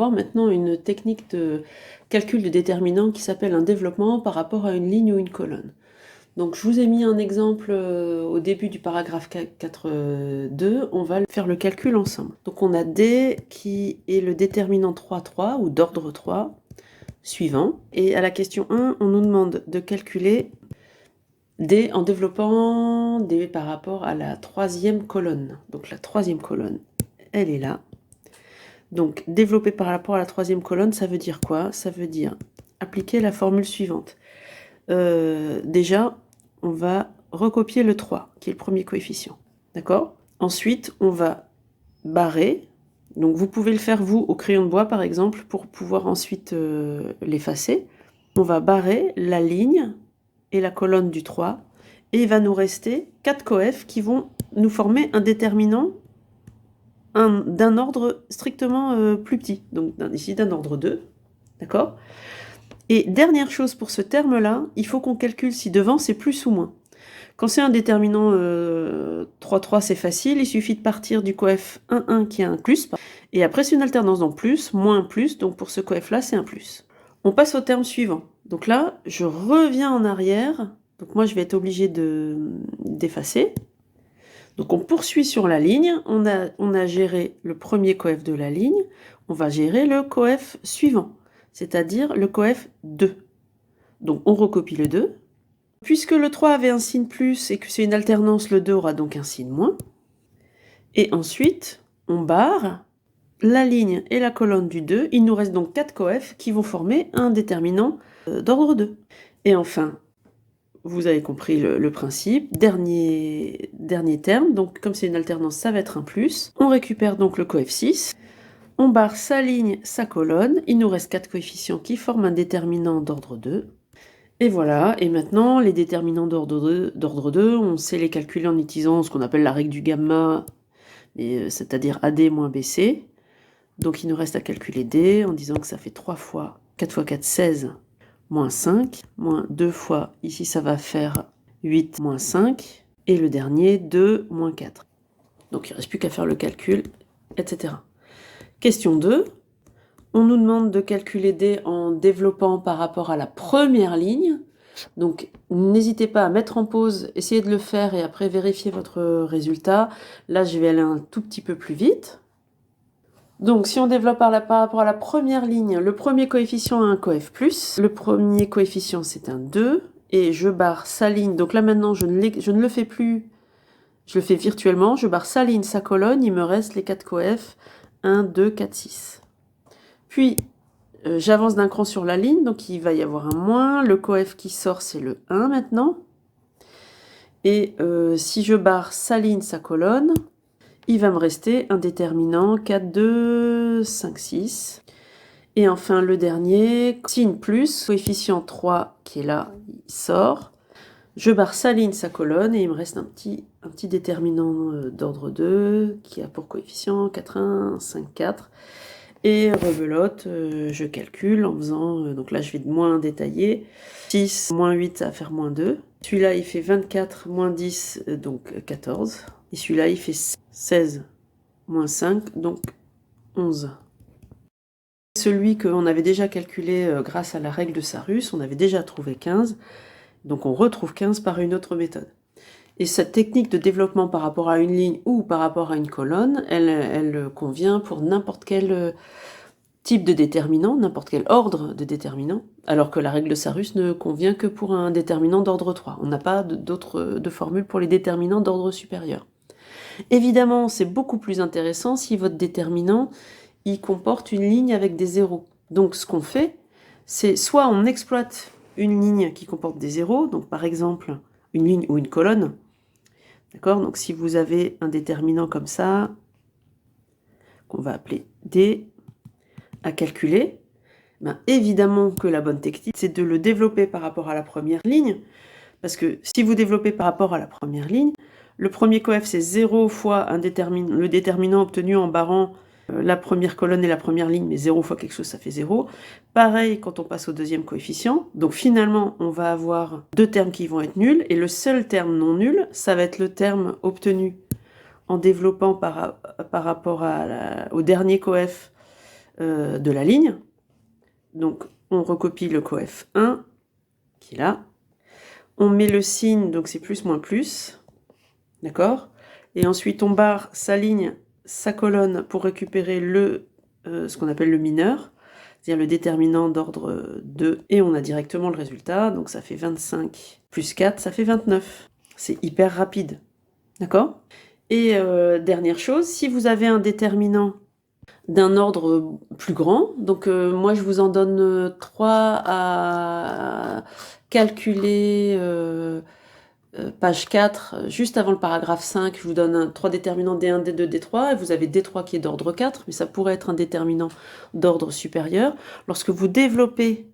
On va voir maintenant une technique de calcul de déterminant qui s'appelle un développement par rapport à une ligne ou une colonne. Donc je vous ai mis un exemple au début du paragraphe 4.2, on va faire le calcul ensemble. Donc on a D qui est le déterminant 3,3 ou d'ordre 3 suivant. Et à la question 1, on nous demande de calculer D en développant D par rapport à la troisième colonne. Donc la troisième colonne, elle est là. Donc, développer par rapport à la troisième colonne, ça veut dire quoi? Ça veut dire appliquer la formule suivante. Déjà, on va recopier le 3, qui est le premier coefficient. D'accord? Ensuite, on va barrer. Donc, vous pouvez le faire, vous, au crayon de bois, par exemple, pour pouvoir ensuite l'effacer. On va barrer la ligne et la colonne du 3. Et il va nous rester 4 coefs qui vont nous former un déterminant d'un ordre strictement plus petit, donc ici d'un ordre 2, d'accord? Et dernière chose pour ce terme-là, il faut qu'on calcule si devant c'est plus ou moins. Quand c'est un déterminant 3,3, c'est facile, il suffit de partir du coef 1,1 qui est un plus, et après c'est une alternance dans plus, moins plus, donc pour ce coef-là c'est un plus. On passe au terme suivant. Donc là, je reviens en arrière, donc moi je vais être obligée d'effacer. Donc on poursuit sur la ligne, on a géré le premier coef de la ligne, on va gérer le coef suivant, c'est-à-dire le coef 2. Donc on recopie le 2. Puisque le 3 avait un signe plus et que c'est une alternance, le 2 aura donc un signe moins. Et ensuite, on barre la ligne et la colonne du 2. Il nous reste donc 4 coefs qui vont former un déterminant d'ordre 2. Et enfin, vous avez compris le principe. Dernier terme, donc comme c'est une alternance, ça va être un plus. On récupère donc le coef 6. On barre sa ligne, sa colonne. Il nous reste 4 coefficients qui forment un déterminant d'ordre 2. Et voilà, et maintenant, les déterminants d'ordre 2, on sait les calculer en utilisant ce qu'on appelle la règle du gamma, c'est-à-dire AD moins BC. Donc il nous reste à calculer D en disant que ça fait 3 fois 4 fois 4, 16, moins 5, moins 2 fois, ici ça va faire 8, moins 5, et le dernier, 2, moins 4. Donc il ne reste plus qu'à faire le calcul, etc. Question 2. On nous demande de calculer D en développant par rapport à la première ligne. Donc n'hésitez pas à mettre en pause, essayez de le faire et après vérifier votre résultat. Là, je vais aller un tout petit peu plus vite. Donc si on développe par rapport à la première ligne, le premier coefficient a un coef plus. Le premier coefficient, c'est un 2. Et je barre sa ligne. Donc là maintenant, je ne le fais plus. Je le fais virtuellement. Je barre sa ligne, sa colonne. Il me reste les 4 coefs. 1, 2, 4, 6. Puis, j'avance d'un cran sur la ligne, donc il va y avoir un moins. Le coef qui sort, c'est le 1 maintenant. Et si je barre sa ligne, sa colonne, il va me rester un déterminant 4, 2, 5, 6. Et enfin, le dernier, signe plus, coefficient 3 qui est là, il sort. Je barre sa ligne, sa colonne, et il me reste un petit déterminant d'ordre 2 qui a pour coefficient 4, 1, 5, 4. Et rebelote, je calcule en faisant, donc là je vais de moins détailler, 6 moins 8 ça va faire moins 2. Celui-là il fait 24 moins 10, donc 14. Et celui-là il fait 16 moins 5, donc 11. Celui qu'on avait déjà calculé grâce à la règle de Sarus, on avait déjà trouvé 15, donc on retrouve 15 par une autre méthode. Et cette technique de développement par rapport à une ligne ou par rapport à une colonne, elle convient pour n'importe quel type de déterminant, n'importe quel ordre de déterminant, alors que la règle de Sarus ne convient que pour un déterminant d'ordre 3. On n'a pas de formule pour les déterminants d'ordre supérieur. Évidemment, c'est beaucoup plus intéressant si votre déterminant il comporte une ligne avec des zéros. Donc ce qu'on fait, c'est soit on exploite une ligne qui comporte des zéros, donc par exemple une ligne ou une colonne. D'accord? Donc si vous avez un déterminant comme ça, qu'on va appeler D, à calculer, ben évidemment que la bonne technique, c'est de le développer par rapport à la première ligne, parce que si vous développez par rapport à la première ligne, le premier coef c'est 0 fois le déterminant obtenu en barrant la première colonne et la première ligne, mais 0 fois quelque chose, ça fait 0. Pareil quand on passe au deuxième coefficient. Donc finalement, on va avoir deux termes qui vont être nuls, et le seul terme non nul, ça va être le terme obtenu en développant par rapport au dernier coef de la ligne. Donc, on recopie le coef 1, qui est là. On met le signe, donc c'est plus moins plus. D'accord? Et ensuite, on barre sa ligne, sa colonne pour récupérer ce qu'on appelle le mineur, c'est-à-dire le déterminant d'ordre 2, et on a directement le résultat. Donc, ça fait 25 plus 4, ça fait 29. C'est hyper rapide. D'accord? Et dernière chose, si vous avez un déterminant d'un ordre plus grand, donc moi je vous en donne 3 à calculer, page 4, juste avant le paragraphe 5, je vous donne 3 déterminants D1, D2, D3, et vous avez D3 qui est d'ordre 4, mais ça pourrait être un déterminant d'ordre supérieur. Lorsque vous développez,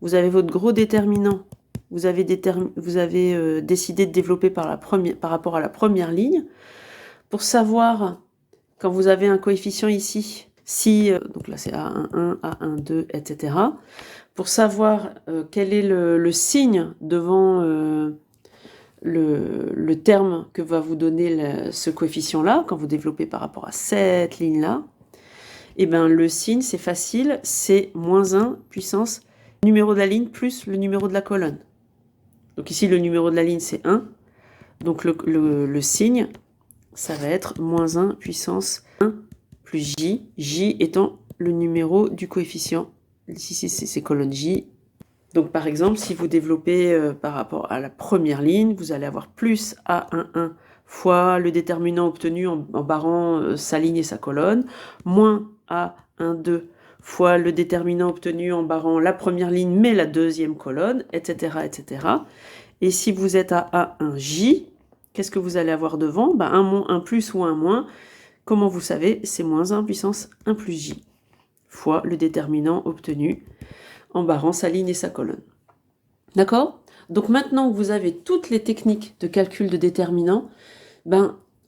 vous avez votre gros déterminant, vous avez décidé de développer par rapport à la première ligne. Pour savoir, quand vous avez un coefficient ici, si, donc là c'est A11, A12, etc. Pour savoir quel est le signe devant le terme que va vous donner ce coefficient-là, quand vous développez par rapport à cette ligne-là, et bien le signe, c'est facile, c'est moins 1 puissance numéro de la ligne plus le numéro de la colonne. Donc ici, le numéro de la ligne, c'est 1. Donc le signe, ça va être moins 1 puissance 1 plus j, j étant le numéro du coefficient. Ici, c'est colonne j. Donc par exemple, si vous développez par rapport à la première ligne, vous allez avoir plus A11 fois le déterminant obtenu en barrant sa ligne et sa colonne, moins A12 fois le déterminant obtenu en barrant la première ligne mais la deuxième colonne, etc. etc. Et si vous êtes à A1J, qu'est-ce que vous allez avoir devant? Un plus ou un moins. Comment vous savez? C'est moins 1 puissance 1 plus J fois le déterminant obtenu en barrant sa ligne et sa colonne. D'accord? Donc maintenant que vous avez toutes les techniques de calcul de déterminant,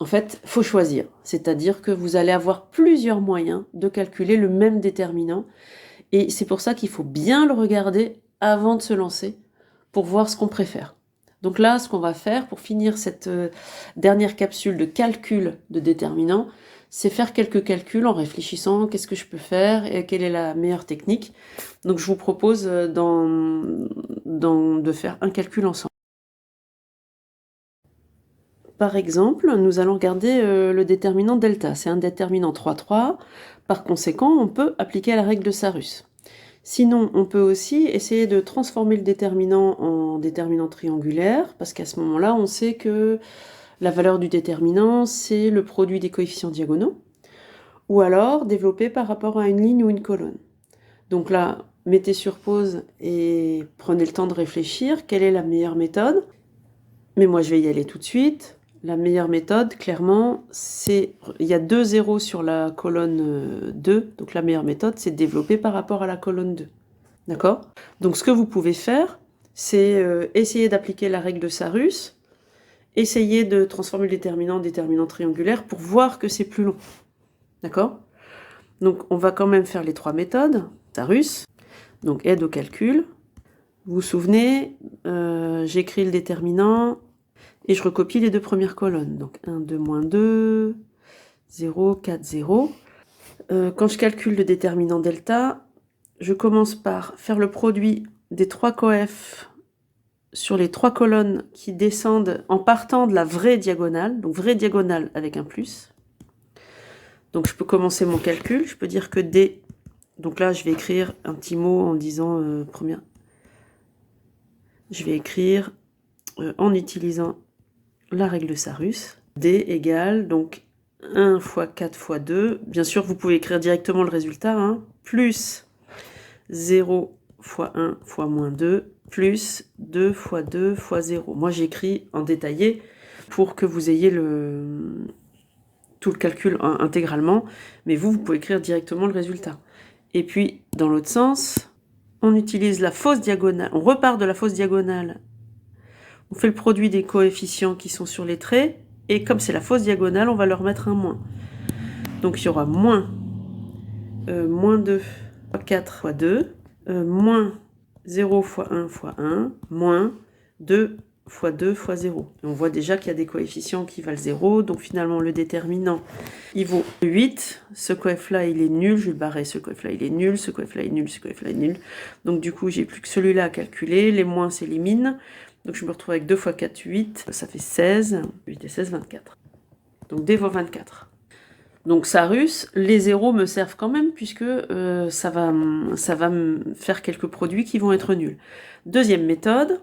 en fait, il faut choisir. C'est-à-dire que vous allez avoir plusieurs moyens de calculer le même déterminant. Et c'est pour ça qu'il faut bien le regarder avant de se lancer pour voir ce qu'on préfère. Donc là, ce qu'on va faire pour finir cette dernière capsule de calcul de déterminant, c'est faire quelques calculs en réfléchissant qu'est-ce que je peux faire et quelle est la meilleure technique. Donc je vous propose de faire un calcul ensemble. Par exemple, nous allons regarder le déterminant delta. C'est un déterminant 3,3. Par conséquent, on peut appliquer la règle de Sarus. Sinon, on peut aussi essayer de transformer le déterminant en déterminant triangulaire, parce qu'à ce moment-là, on sait que la valeur du déterminant, c'est le produit des coefficients diagonaux, ou alors développer par rapport à une ligne ou une colonne. Donc là, mettez sur pause et prenez le temps de réfléchir. Quelle est la meilleure méthode? Mais moi, je vais y aller tout de suite. La meilleure méthode, clairement, c'est... Il y a 2 zéros sur la colonne 2, donc la meilleure méthode, c'est de développer par rapport à la colonne 2. D'accord? Donc ce que vous pouvez faire, c'est essayer d'appliquer la règle de Sarus, essayer de transformer le déterminant en déterminant triangulaire pour voir que c'est plus long. D'accord? Donc on va quand même faire les 3 méthodes. Sarus, donc aide au calcul. Vous vous souvenez, j'écris le déterminant et je recopie les 2 premières colonnes. Donc 1, 2, moins 2, 0, 4, 0. Quand je calcule le déterminant delta, je commence par faire le produit des 3 coefs sur les 3 colonnes qui descendent en partant de la vraie diagonale, donc vraie diagonale avec un plus. Donc je peux commencer mon calcul, je peux dire que D, donc là je vais écrire un petit mot en disant première. Je vais écrire en utilisant la règle de Sarus, D égale donc 1 fois 4 fois 2. Bien sûr, vous pouvez écrire directement le résultat, plus 0 fois 1 fois moins 2, plus 2 fois 2 fois 0. Moi, j'écris en détaillé pour que vous ayez tout le calcul intégralement, mais vous pouvez écrire directement le résultat. Et puis, dans l'autre sens, on utilise la fausse diagonale, on repart de la fausse diagonale, on fait le produit des coefficients qui sont sur les traits, et comme c'est la fausse diagonale, on va leur mettre un moins. Donc il y aura moins 2 fois 4 fois 2, moins 0 fois 1 fois 1, moins 2 fois 2 fois 0. Et on voit déjà qu'il y a des coefficients qui valent 0, donc finalement le déterminant, il vaut 8. Ce coef-là, il est nul, je vais barrer ce coef-là, il est nul, ce coef-là est nul, ce coef-là est nul. Donc du coup, j'ai plus que celui-là à calculer, les moins s'éliminent. Donc je me retrouve avec 2 fois 4, 8, ça fait 16, 8 et 16, 24. Donc D vaut 24. Donc Sarus, les zéros me servent quand même, puisque ça va me faire quelques produits qui vont être nuls. Deuxième méthode,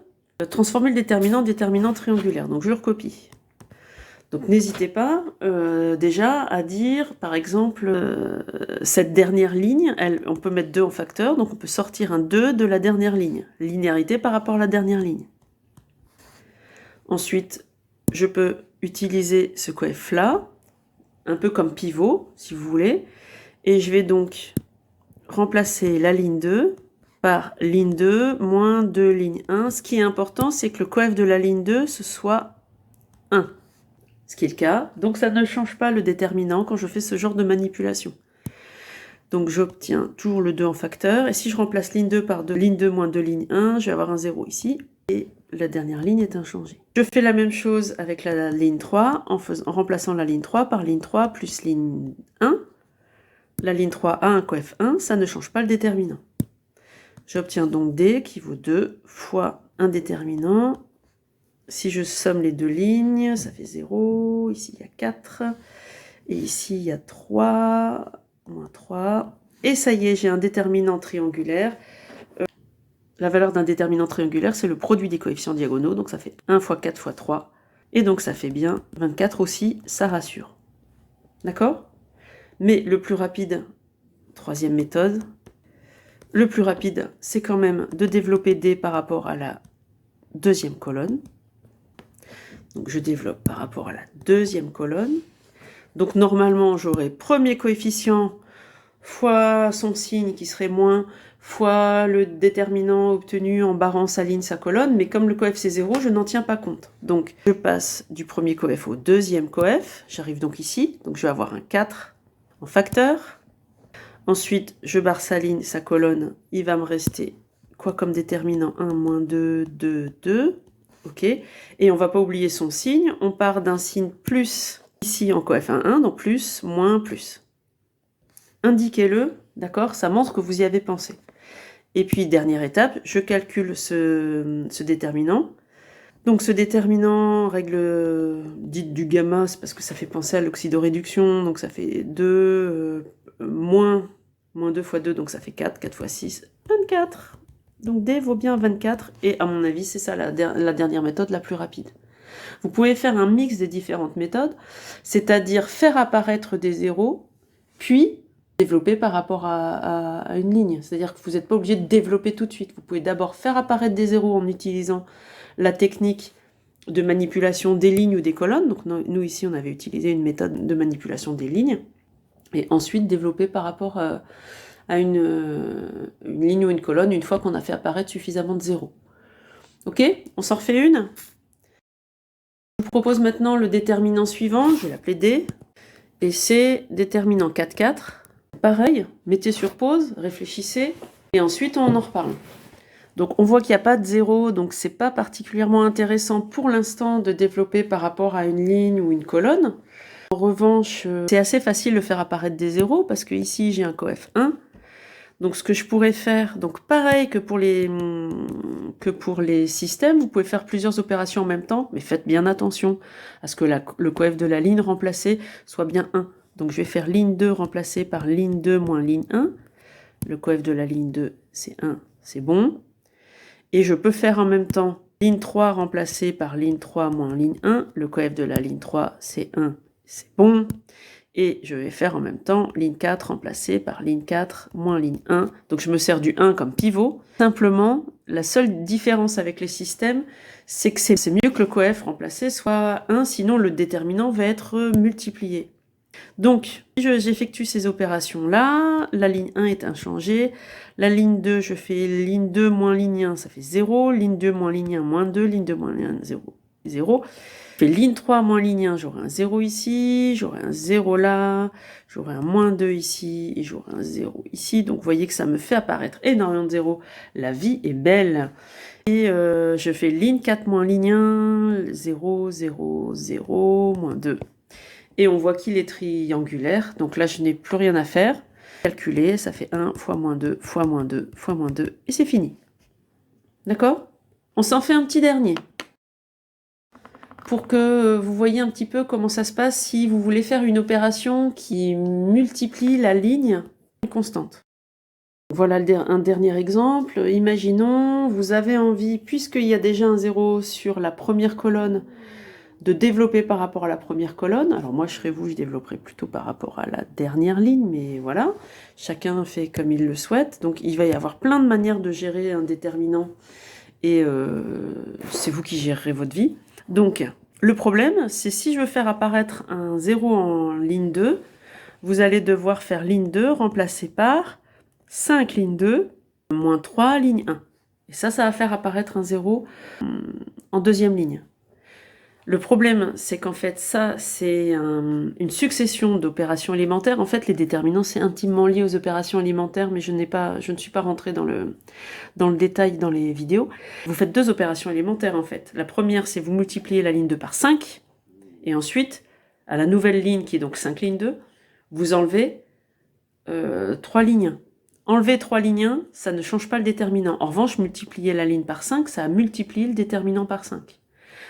transformer le déterminant en déterminant triangulaire. Donc je le recopie. Donc n'hésitez pas déjà à dire, par exemple, cette dernière ligne, on peut mettre 2 en facteur, donc on peut sortir un 2 de la dernière ligne. Linéarité par rapport à la dernière ligne. Ensuite, je peux utiliser ce coef-là, un peu comme pivot, si vous voulez, et je vais donc remplacer la ligne 2 par ligne 2 moins 2 ligne 1. Ce qui est important, c'est que le coef de la ligne 2, ce soit 1. Ce qui est le cas. Donc ça ne change pas le déterminant quand je fais ce genre de manipulation. Donc j'obtiens toujours le 2 en facteur. Et si je remplace ligne 2 par ligne 2 moins 2 ligne 1, je vais avoir un 0 ici. Et la dernière ligne est inchangée. Je fais la même chose avec la ligne 3 en remplaçant la ligne 3 par ligne 3 plus ligne 1. La ligne 3 a un coef 1, ça ne change pas le déterminant. J'obtiens donc D qui vaut 2 fois un déterminant. Si je somme les deux lignes, ça fait 0. Ici, il y a 4. Et ici, il y a 3. Moins 3. Et ça y est, j'ai un déterminant triangulaire. La valeur d'un déterminant triangulaire, c'est le produit des coefficients diagonaux. Donc ça fait 1 fois 4 fois 3. Et donc ça fait bien 24 aussi, ça rassure. D'accord ? Mais le plus rapide, troisième méthode, le plus rapide, c'est quand même de développer D par rapport à la deuxième colonne. Donc je développe par rapport à la deuxième colonne. Donc normalement, j'aurai premier coefficient fois son signe qui serait moins, fois le déterminant obtenu en barrant sa ligne, sa colonne, mais comme le coef c'est 0, je n'en tiens pas compte. Donc je passe du premier coef au deuxième coef, j'arrive donc ici, donc je vais avoir un 4 en facteur. Ensuite, je barre sa ligne, sa colonne, il va me rester quoi comme déterminant? 1, moins 2, 2, 2. Ok. Et on ne va pas oublier son signe, on part d'un signe plus ici en coef 1, donc plus, moins, plus. Indiquez-le, d'accord? Ça montre que vous y avez pensé. Et puis, dernière étape, je calcule ce déterminant. Donc ce déterminant, règle dite du gamma, c'est parce que ça fait penser à l'oxydoréduction, donc ça fait 2, moins 2 fois 2, donc ça fait 4, 4 fois 6, 24. Donc D vaut bien 24, et à mon avis, c'est ça la dernière méthode la plus rapide. Vous pouvez faire un mix des différentes méthodes, c'est-à-dire faire apparaître des zéros, puis développer par rapport à une ligne. C'est-à-dire que vous n'êtes pas obligé de développer tout de suite. Vous pouvez d'abord faire apparaître des zéros en utilisant la technique de manipulation des lignes ou des colonnes. Donc nous ici, on avait utilisé une méthode de manipulation des lignes. Et ensuite développer par rapport à une ligne ou une colonne une fois qu'on a fait apparaître suffisamment de zéros. Ok? On s'en refait une? Je vous propose maintenant le déterminant suivant, je vais l'appeler D. Et c'est déterminant 4, 4. Pareil, mettez sur pause, réfléchissez, et ensuite on en reparle. Donc on voit qu'il n'y a pas de zéro, donc c'est pas particulièrement intéressant pour l'instant de développer par rapport à une ligne ou une colonne. En revanche, c'est assez facile de faire apparaître des zéros, parce que ici j'ai un coef 1. Donc ce que je pourrais faire, donc pareil que pour les systèmes, vous pouvez faire plusieurs opérations en même temps, mais faites bien attention à ce que le coef de la ligne remplacée soit bien 1. Donc je vais faire ligne 2 remplacée par ligne 2 moins ligne 1. Le coef de la ligne 2, c'est 1, c'est bon. Et je peux faire en même temps ligne 3 remplacée par ligne 3 moins ligne 1. Le coef de la ligne 3, c'est 1, c'est bon. Et je vais faire en même temps ligne 4 remplacée par ligne 4 moins ligne 1. Donc je me sers du 1 comme pivot. Simplement, la seule différence avec les systèmes, c'est que c'est mieux que le coef remplacé soit 1, sinon le déterminant va être multiplié. Donc, si j'effectue ces opérations-là, la ligne 1 est inchangée. La ligne 2, je fais ligne 2 moins ligne 1, ça fait 0. Ligne 2 moins ligne 1, moins 2. Ligne 2 moins ligne 1, 0. 0. Je fais ligne 3 moins ligne 1, j'aurai un 0 ici, j'aurai un 0 là, j'aurai un moins 2 ici, et j'aurai un 0 ici. Donc vous voyez que ça me fait apparaître énormément de 0. La vie est belle. Et je fais ligne 4 moins ligne 1, 0, 0, 0, moins 2. Et on voit qu'il est triangulaire, donc là je n'ai plus rien à faire. Calculer, ça fait 1 fois moins 2 fois moins 2 fois moins 2, et c'est fini. D'accord? On s'en fait un petit dernier. Pour que vous voyez un petit peu comment ça se passe si vous voulez faire une opération qui multiplie la ligne constante. Voilà un dernier exemple. Imaginons, vous avez envie, puisqu'il y a déjà un 0 sur la première colonne, de développer par rapport à la première colonne. Alors moi, je serais vous, je développerais plutôt par rapport à la dernière ligne, mais voilà, chacun fait comme il le souhaite. Donc il va y avoir plein de manières de gérer un déterminant, et c'est vous qui gérerez votre vie. Donc, le problème, c'est si je veux faire apparaître un 0 en ligne 2, vous allez devoir faire ligne 2 remplacée par 5 ligne 2, moins 3 ligne 1. Et ça va faire apparaître un 0 en deuxième ligne. Le problème, c'est qu'en fait, ça, c'est une succession d'opérations élémentaires. En fait, les déterminants, c'est intimement lié aux opérations élémentaires, mais je ne suis pas rentrée dans le détail dans les vidéos. Vous faites deux opérations élémentaires, en fait. La première, c'est vous multipliez la ligne 2 par 5, et ensuite, à la nouvelle ligne, qui est donc 5 ligne 2, vous enlevez 3 lignes 1. Enlever 3 lignes 1, ça ne change pas le déterminant. En revanche, multiplier la ligne par 5, ça a multiplié le déterminant par 5.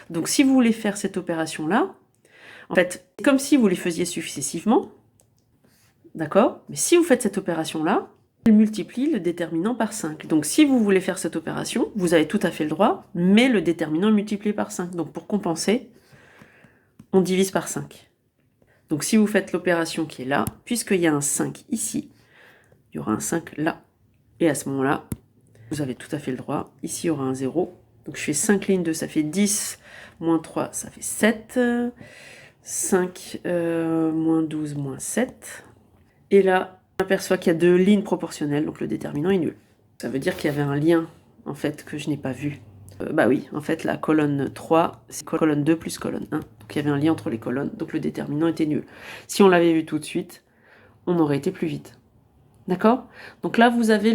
Donc si vous voulez faire cette opération-là, en fait, c'est comme si vous les faisiez successivement, d'accord? Mais si vous faites cette opération-là, elle multiplie le déterminant par 5. Donc si vous voulez faire cette opération, vous avez tout à fait le droit, mais le déterminant est multiplié par 5. Donc pour compenser, on divise par 5. Donc si vous faites l'opération qui est là, puisqu'il y a un 5 ici, il y aura un 5 là. Et à ce moment-là, vous avez tout à fait le droit. Ici, il y aura un 0. Donc je fais 5 lignes 2, ça fait 10, moins 3, ça fait 7. 5, moins 12, moins 7. Et là, on aperçoit qu'il y a deux lignes proportionnelles, donc le déterminant est nul. Ça veut dire qu'il y avait un lien, en fait, que je n'ai pas vu. Bah oui, en fait, la colonne 3, c'est colonne 2 plus colonne 1. Donc il y avait un lien entre les colonnes, donc le déterminant était nul. Si on l'avait vu tout de suite, on aurait été plus vite. D'accord? Donc là, vous avez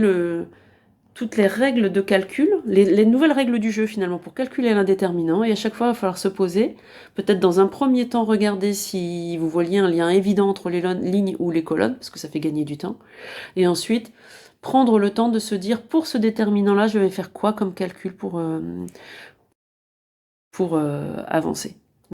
toutes les règles de calcul, les nouvelles règles du jeu finalement pour calculer l'indéterminant, et à chaque fois il va falloir se poser, peut-être dans un premier temps regarder si vous voyez un lien évident entre les lignes ou les colonnes, parce que ça fait gagner du temps, et ensuite prendre le temps de se dire pour ce déterminant là je vais faire quoi comme calcul pour avancer.